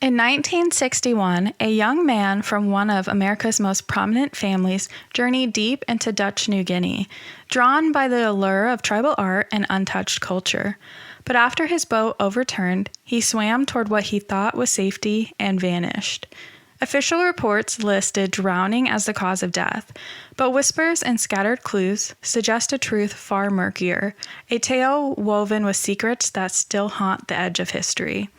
In 1961, a young man from one of America's most prominent families journeyed deep into Dutch New Guinea, drawn by the allure of tribal art and untouched culture. But after his boat overturned, he swam toward what he thought was safety and vanished. Official reports listed drowning as the cause of death, but whispers and scattered clues suggest a truth far murkier, a tale woven with secrets that still haunt the edge of history.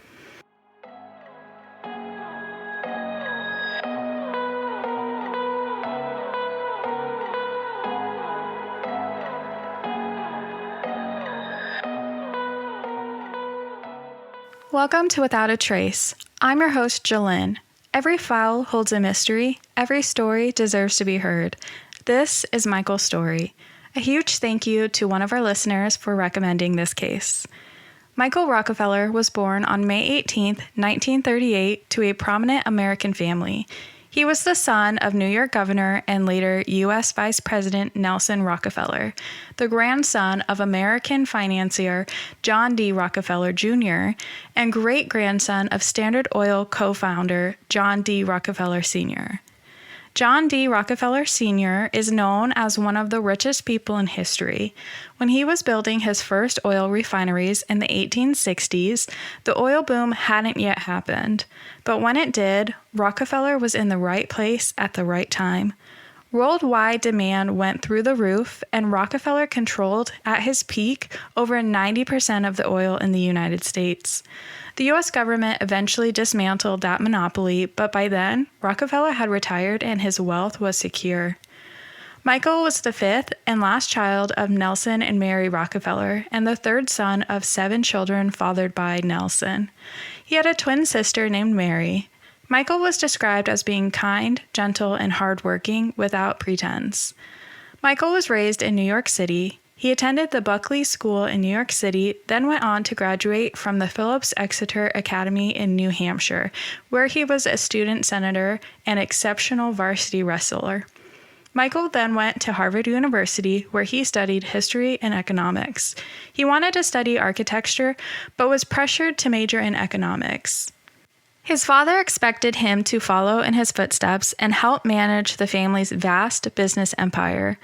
Welcome to Without a Trace. I'm your host, Jalyn. Every file holds a mystery. Every story deserves to be heard. This is Michael's story. A huge thank you to one of our listeners for recommending this case. Michael Rockefeller was born on May 18, 1938, to a prominent American family. He was the son of New York Governor and later U.S. Vice President Nelson Rockefeller, the grandson of American financier John D. Rockefeller Jr., and great-grandson of Standard Oil co-founder John D. Rockefeller Sr. John D. Rockefeller Sr. is known as one of the richest people in history. When he was building his first oil refineries in the 1860s, the oil boom hadn't yet happened. But when it did, Rockefeller was in the right place at the right time. Worldwide demand went through the roof, and Rockefeller controlled, at his peak, over 90% of the oil in the United States. The U.S. government eventually dismantled that monopoly, but by then, Rockefeller had retired and his wealth was secure. Michael was the fifth and last child of Nelson and Mary Rockefeller, and the third son of 7 children fathered by Nelson. He had a twin sister named Mary. Michael was described as being kind, gentle, and hardworking without pretense. Michael was raised in New York City. He attended the Buckley School in New York City, then went on to graduate from the Phillips Exeter Academy in New Hampshire, where he was a student senator and exceptional varsity wrestler. Michael then went to Harvard University, where he studied history and economics. He wanted to study architecture, but was pressured to major in economics. His father expected him to follow in his footsteps and help manage the family's vast business empire,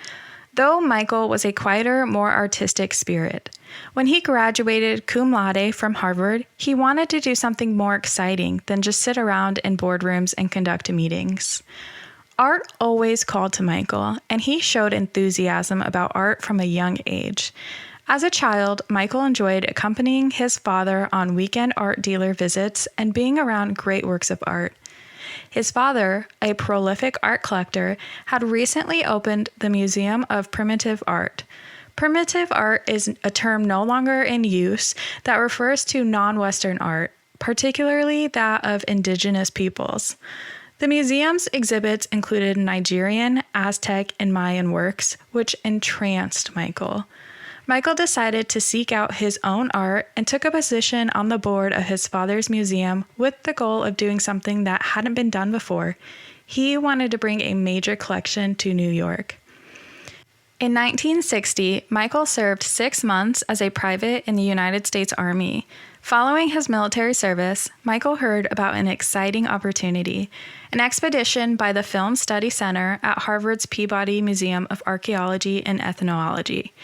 though Michael was a quieter, more artistic spirit. When he graduated cum laude from Harvard, he wanted to do something more exciting than just sit around in boardrooms and conduct meetings. Art always called to Michael, and he showed enthusiasm about art from a young age. As a child, Michael enjoyed accompanying his father on weekend art dealer visits and being around great works of art. His father, a prolific art collector, had recently opened the Museum of Primitive Art. Primitive art is a term no longer in use that refers to non-Western art, particularly that of indigenous peoples. The museum's exhibits included Nigerian, Aztec, and Mayan works, which entranced Michael. Michael decided to seek out his own art and took a position on the board of his father's museum with the goal of doing something that hadn't been done before. He wanted to bring a major collection to New York. In 1960, Michael served 6 months as a private in the United States Army. Following his military service, Michael heard about an exciting opportunity, an expedition by the Film Study Center at Harvard's Peabody Museum of Archaeology and Ethnology.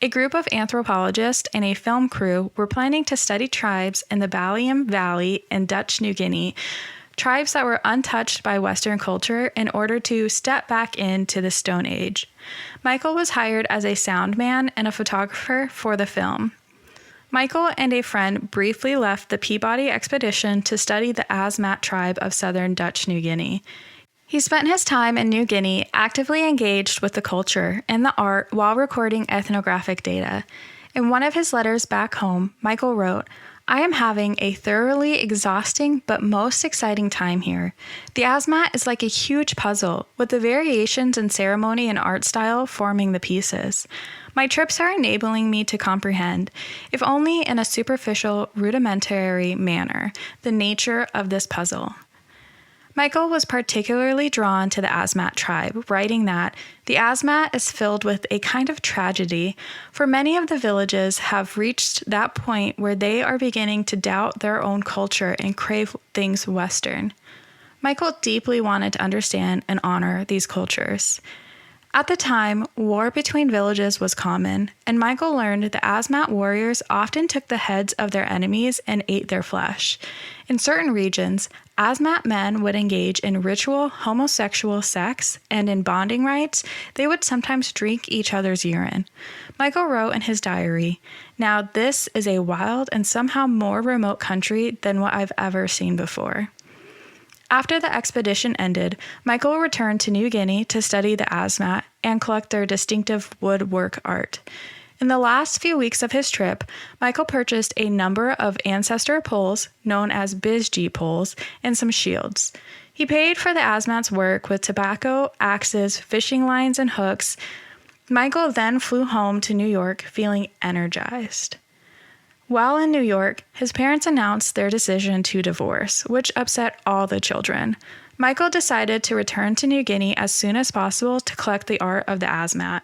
A group of anthropologists and a film crew were planning to study tribes in the Baliem Valley in Dutch New Guinea, tribes that were untouched by Western culture in order to step back into the Stone Age. Michael was hired as a sound man and a photographer for the film. Michael and a friend briefly left the Peabody expedition to study the Asmat tribe of southern Dutch New Guinea. He spent his time in New Guinea actively engaged with the culture and the art while recording ethnographic data. In one of his letters back home, Michael wrote, "I am having a thoroughly exhausting but most exciting time here. The Asmat is like a huge puzzle, with the variations in ceremony and art style forming the pieces. My trips are enabling me to comprehend, if only in a superficial, rudimentary manner, the nature of this puzzle." Michael was particularly drawn to the Asmat tribe, writing that the Asmat is filled with a kind of tragedy, for many of the villages have reached that point where they are beginning to doubt their own culture and crave things Western. Michael deeply wanted to understand and honor these cultures. At the time, war between villages was common, and Michael learned the Asmat warriors often took the heads of their enemies and ate their flesh. In certain regions, Asmat men would engage in ritual homosexual sex, and in bonding rites, they would sometimes drink each other's urine. Michael wrote in his diary, "Now this is a wild and somehow more remote country than what I've ever seen before." After the expedition ended, Michael returned to New Guinea to study the Asmat and collect their distinctive woodwork art. In the last few weeks of his trip, Michael purchased a number of ancestor poles, known as Bizji poles, and some shields. He paid for the Asmat's work with tobacco, axes, fishing lines, and hooks. Michael then flew home to New York feeling energized. While in New York, his parents announced their decision to divorce, which upset all the children. Michael decided to return to New Guinea as soon as possible to collect the art of the Asmat.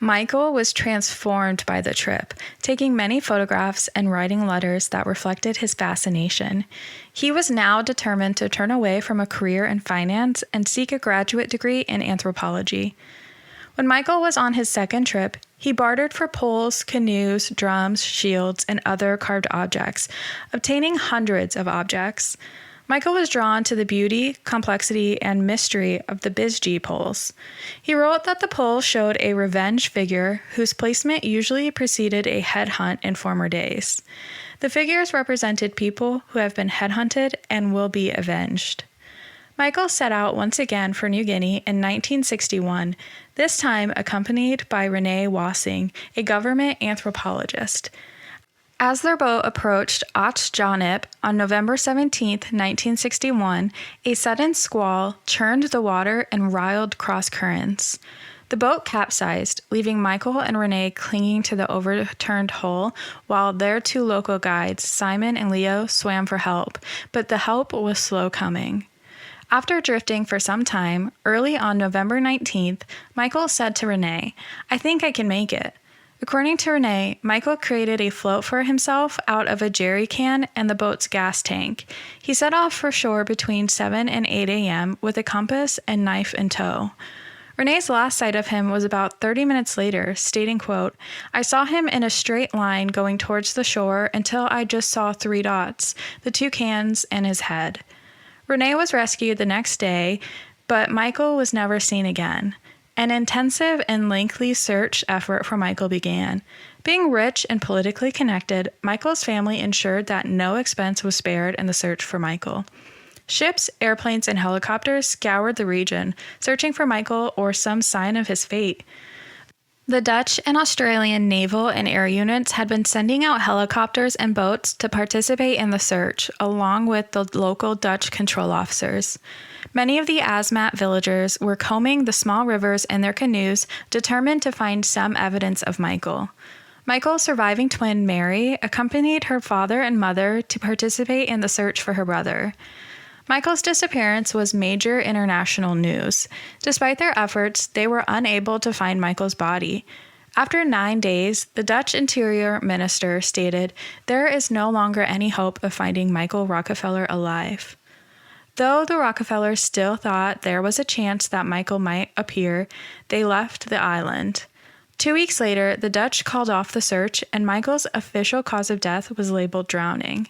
Michael was transformed by the trip, taking many photographs and writing letters that reflected his fascination. He was now determined to turn away from a career in finance and seek a graduate degree in anthropology. When Michael was on his second trip, he bartered for poles, canoes, drums, shields, and other carved objects, obtaining hundreds of objects. Michael was drawn to the beauty, complexity, and mystery of the Bizji poles. He wrote that the poles showed a revenge figure whose placement usually preceded a headhunt in former days. The figures represented people who have been headhunted and will be avenged. Michael set out once again for New Guinea in 1961, this time accompanied by Renee Wassing, a government anthropologist. As their boat approached Janip on November 17, 1961, a sudden squall churned the water and riled cross currents. The boat capsized, leaving Michael and Renee clinging to the overturned hull, while their two local guides, Simon and Leo, swam for help, but the help was slow coming. After drifting for some time, early on November 19th, Michael said to Renee, "I think I can make it." According to Renee, Michael created a float for himself out of a jerry can and the boat's gas tank. He set off for shore between 7 and 8 a.m. with a compass and knife in tow. Renee's last sight of him was about 30 minutes later, stating, quote, "I saw him in a straight line going towards the shore until I just saw 3 dots, the 2 cans and his head." Renee was rescued the next day, but Michael was never seen again. An intensive and lengthy search effort for Michael began. Being rich and politically connected, Michael's family ensured that no expense was spared in the search for Michael. Ships, airplanes, and helicopters scoured the region, searching for Michael or some sign of his fate. The Dutch and Australian naval and air units had been sending out helicopters and boats to participate in the search, along with the local Dutch control officers. Many of the Asmat villagers were combing the small rivers in their canoes, determined to find some evidence of Michael. Michael's surviving twin, Mary, accompanied her father and mother to participate in the search for her brother. Michael's disappearance was major international news. Despite their efforts, they were unable to find Michael's body. After 9 days, the Dutch Interior Minister stated, "There is no longer any hope of finding Michael Rockefeller alive." Though the Rockefellers still thought there was a chance that Michael might appear, they left the island. 2 weeks later, the Dutch called off the search, and Michael's official cause of death was labeled drowning.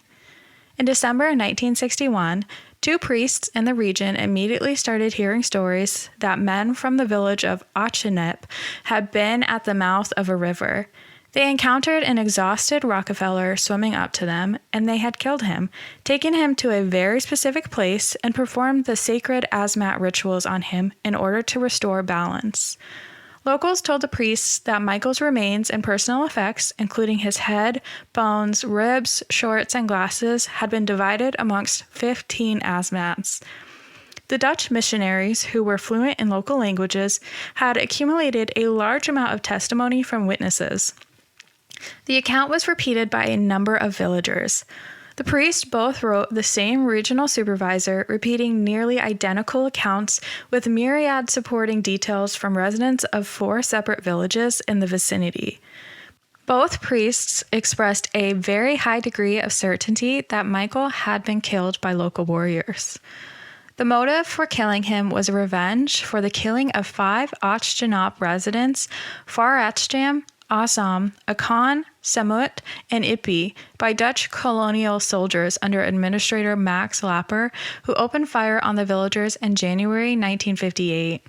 In December 1961, 2 priests in the region immediately started hearing stories that men from the village of Janip had been at the mouth of a river. They encountered an exhausted Rockefeller swimming up to them, and they had killed him, taken him to a very specific place, and performed the sacred Asmat rituals on him in order to restore balance. Locals told the priests that Michael's remains and personal effects, including his head, bones, ribs, shorts, and glasses, had been divided amongst 15 Asmats. The Dutch missionaries, who were fluent in local languages, had accumulated a large amount of testimony from witnesses. The account was repeated by a number of villagers. The priests both wrote the same regional supervisor, repeating nearly identical accounts with myriad supporting details from residents of 4 separate villages in the vicinity. Both priests expressed a very high degree of certainty that Michael had been killed by local warriors. The motive for killing him was revenge for the killing of 5 Ochtanap residents, Far Etcham, Assam, Akan, Samut, and Ipi by Dutch colonial soldiers under Administrator Max Lapper, who opened fire on the villagers in January 1958.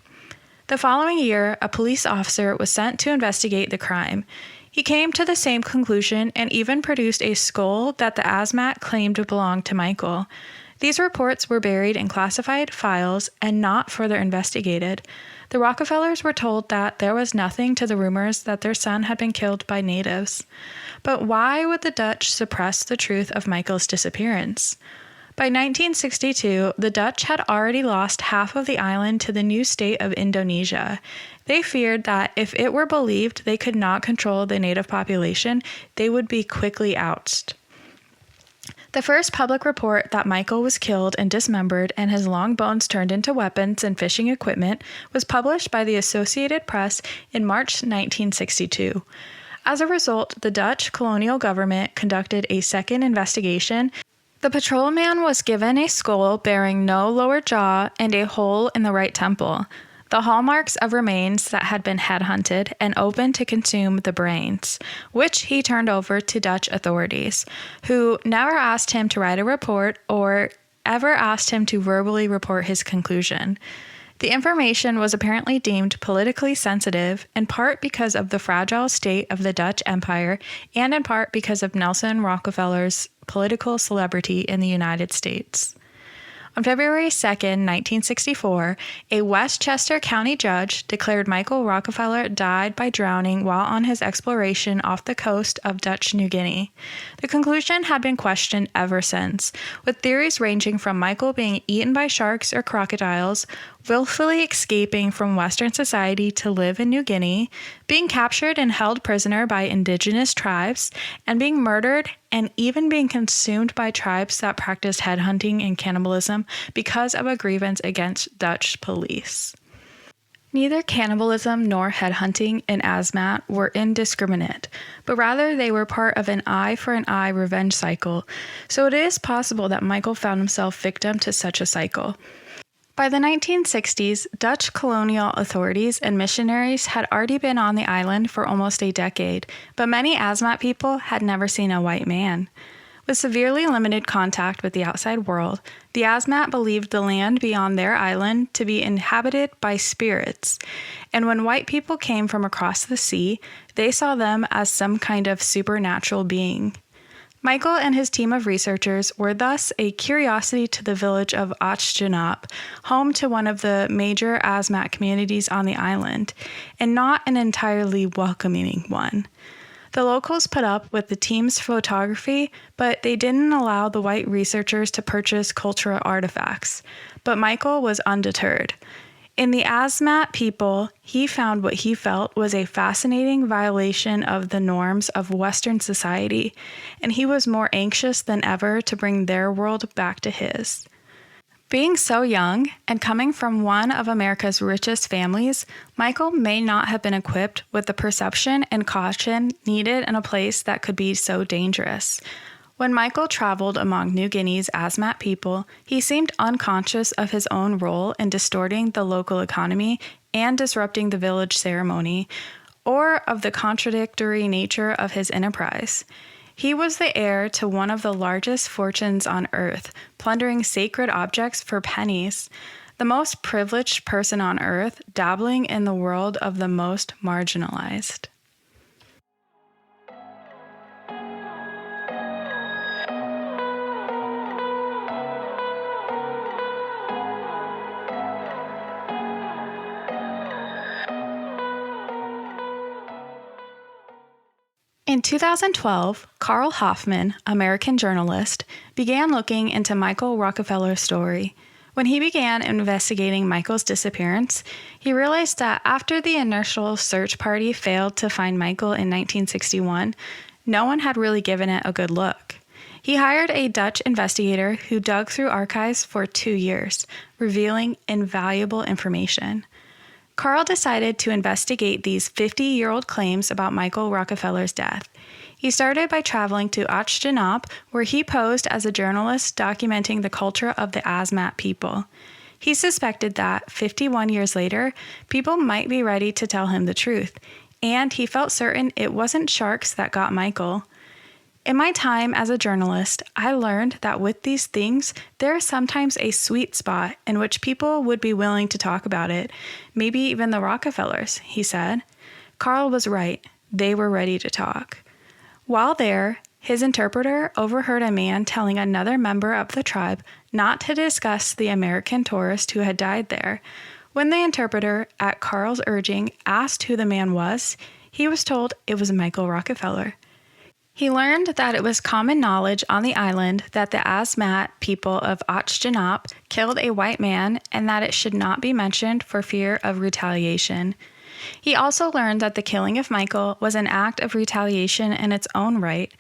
The following year, a police officer was sent to investigate the crime. He came to the same conclusion and even produced a skull that the Asmat claimed belonged to Michael. These reports were buried in classified files and not further investigated. The Rockefellers were told that there was nothing to the rumors that their son had been killed by natives. But why would the Dutch suppress the truth of Michael's disappearance? By 1962, the Dutch had already lost half of the island to the new state of Indonesia. They feared that if it were believed they could not control the native population, they would be quickly ousted. The first public report that Michael was killed and dismembered and his long bones turned into weapons and fishing equipment was published by the Associated Press in March 1962. As a result, the Dutch colonial government conducted a second investigation. The patrolman was given a skull bearing no lower jaw and a hole in the right temple, the hallmarks of remains that had been headhunted and open to consume the brains, which he turned over to Dutch authorities, who never asked him to write a report or ever asked him to verbally report his conclusion. The information was apparently deemed politically sensitive, in part because of the fragile state of the Dutch Empire and in part because of Nelson Rockefeller's political celebrity in the United States. On February 2, 1964, a Westchester County judge declared Michael Rockefeller died by drowning while on his exploration off the coast of Dutch New Guinea. The conclusion had been questioned ever since, with theories ranging from Michael being eaten by sharks or crocodiles, willfully escaping from Western society to live in New Guinea, being captured and held prisoner by indigenous tribes, and being murdered and even being consumed by tribes that practiced headhunting and cannibalism because of a grievance against Dutch police. Neither cannibalism nor headhunting in Asmat were indiscriminate, but rather they were part of an eye for an eye revenge cycle, so it is possible that Michael found himself victim to such a cycle. By the 1960s, Dutch colonial authorities and missionaries had already been on the island for almost a decade, but many Asmat people had never seen a white man. With severely limited contact with the outside world, the Asmat believed the land beyond their island to be inhabited by spirits, and when white people came from across the sea, they saw them as some kind of supernatural being. Michael and his team of researchers were thus a curiosity to the village of Ochtanap, home to one of the major Asmat communities on the island, and not an entirely welcoming one. The locals put up with the team's photography, but they didn't allow the white researchers to purchase cultural artifacts. But Michael was undeterred. In the Asmat people, he found what he felt was a fascinating violation of the norms of Western society, and he was more anxious than ever to bring their world back to his. Being so young and coming from one of America's richest families, Michael may not have been equipped with the perception and caution needed in a place that could be so dangerous. When Michael traveled among New Guinea's Asmat people, he seemed unconscious of his own role in distorting the local economy and disrupting the village ceremony, or of the contradictory nature of his enterprise. He was the heir to one of the largest fortunes on earth, plundering sacred objects for pennies, the most privileged person on earth, dabbling in the world of the most marginalized. In 2012, Carl Hoffman, American journalist, began looking into Michael Rockefeller's story. When he began investigating Michael's disappearance, he realized that after the initial search party failed to find Michael in 1961, no one had really given it a good look. He hired a Dutch investigator who dug through archives for 2 years, revealing invaluable information. Carl decided to investigate these 50-year-old claims about Michael Rockefeller's death. He started by traveling to untouched, where he posed as a journalist documenting the culture of the Asmat people. He suspected that, 51 years later, people might be ready to tell him the truth, and he felt certain it wasn't sharks that got Michael. In my time as a journalist, I learned that with these things, there is sometimes a sweet spot in which people would be willing to talk about it, maybe even the Rockefellers, he said. Carl was right. They were ready to talk. While there, his interpreter overheard a man telling another member of the tribe not to discuss the American tourist who had died there. When the interpreter, at Carl's urging, asked who the man was, he was told it was Michael Rockefeller. He learned that it was common knowledge on the island that the Asmat people of untouched killed a white man and that it should not be mentioned for fear of retaliation. He also learned that the killing of Michael was an act of retaliation in its own right.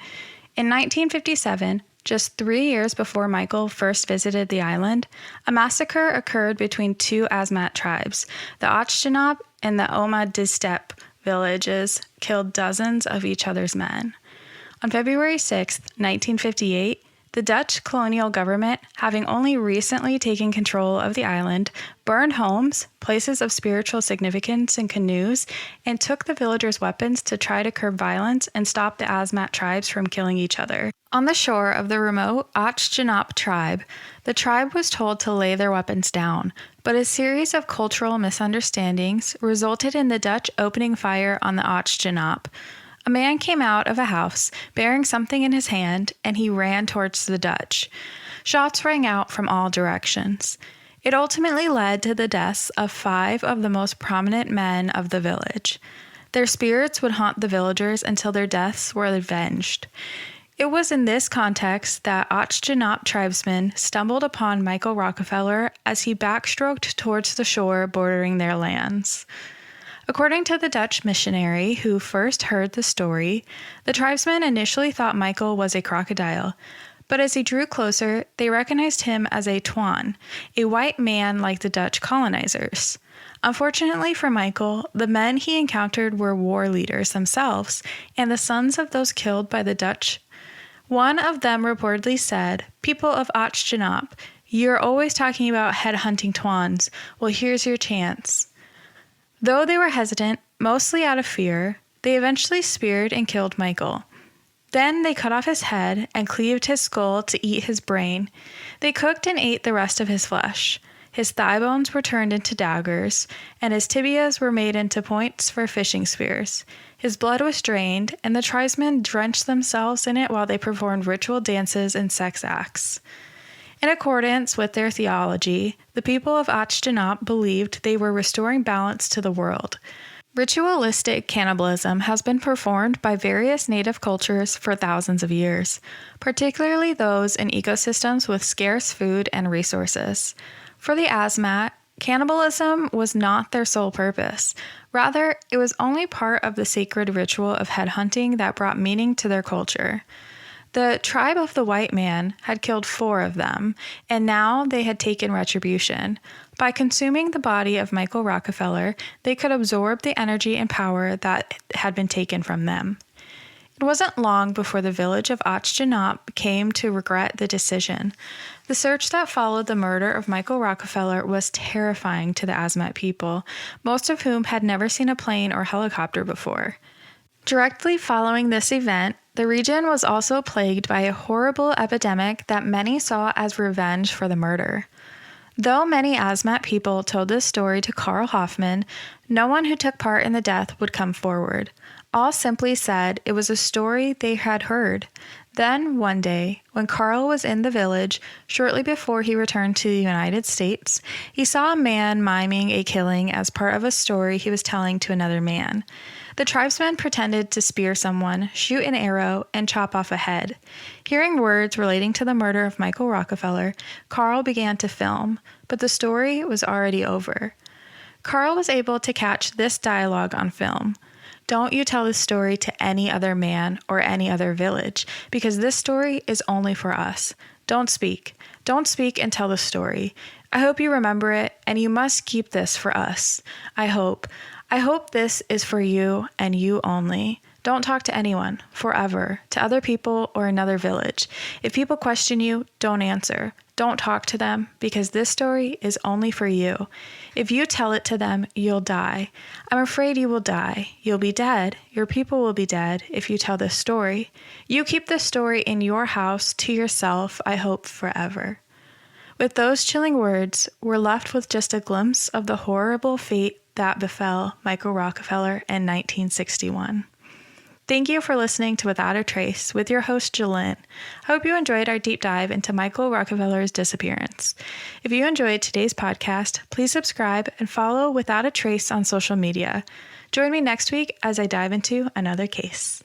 In 1957, just 3 years before Michael first visited the island, a massacre occurred between two Asmat tribes. The Untouched and the Oma-Distep villages killed dozens of each other's men. On February 6, 1958, the Dutch colonial government, having only recently taken control of the island, burned homes, places of spiritual significance, and canoes, and took the villagers' weapons to try to curb violence and stop the Asmat tribes from killing each other. On the shore of the remote Untouched tribe, the tribe was told to lay their weapons down, but a series of cultural misunderstandings resulted in the Dutch opening fire on the Untouched. A man came out of a house bearing something in his hand, and he ran towards the Dutch. Shots rang out from all directions. It ultimately led to the deaths of 5 of the most prominent men of the village. Their spirits would haunt the villagers until their deaths were avenged. It was in this context that Untouched tribesmen stumbled upon Michael Rockefeller as he backstroked towards the shore bordering their lands. According to the Dutch missionary who first heard the story, the tribesmen initially thought Michael was a crocodile, but as he drew closer, they recognized him as a Tuan, a white man like the Dutch colonizers. Unfortunately for Michael, the men he encountered were war leaders themselves, and the sons of those killed by the Dutch. One of them reportedly said, "People of Untouched, you're always talking about headhunting Tuans. Well, here's your chance." Though they were hesitant, mostly out of fear, they eventually speared and killed Michael. Then they cut off his head and cleaved his skull to eat his brain. They cooked and ate the rest of his flesh. His thigh bones were turned into daggers, and his tibias were made into points for fishing spears. His blood was drained, and the tribesmen drenched themselves in it while they performed ritual dances and sex acts. In accordance with their theology, the people of Untouched believed they were restoring balance to the world. Ritualistic cannibalism has been performed by various native cultures for thousands of years, particularly those in ecosystems with scarce food and resources. For the Asmat, cannibalism was not their sole purpose. Rather, it was only part of the sacred ritual of headhunting that brought meaning to their culture. The tribe of the white man had killed 4 of them, and now they had taken retribution. By consuming the body of Michael Rockefeller, they could absorb the energy and power that had been taken from them. It wasn't long before the village of Untouched came to regret the decision. The search that followed the murder of Michael Rockefeller was terrifying to the Asmat people, most of whom had never seen a plane or helicopter before. Directly following this event, the region was also plagued by a horrible epidemic that many saw as revenge for the murder. Though many Asmat people told this story to Carl Hoffman, no one who took part in the death would come forward. All simply said it was a story they had heard. Then, one day, when Carl was in the village, shortly before he returned to the United States, he saw a man miming a killing as part of a story he was telling to another man. The tribesmen pretended to spear someone, shoot an arrow, and chop off a head. Hearing words relating to the murder of Michael Rockefeller, Carl began to film, but the story was already over. Carl was able to catch this dialogue on film. Don't you tell this story to any other man or any other village, because this story is only for us. Don't speak. Don't speak and tell the story. I hope you remember it, and you must keep this for us. I hope this is for you and you only. Don't talk to anyone, forever, to other people or another village. If people question you, don't answer. Don't talk to them, because this story is only for you. If you tell it to them, you'll die. I'm afraid you will die. You'll be dead. Your people will be dead if you tell this story. You keep this story in your house to yourself, I hope, forever. With those chilling words, we're left with just a glimpse of the horrible fate that befell Michael Rockefeller in 1961. Thank you for listening to Without a Trace with your host, Jolene. I hope you enjoyed our deep dive into Michael Rockefeller's disappearance. If you enjoyed today's podcast, please subscribe and follow Without a Trace on social media. Join me next week as I dive into another case.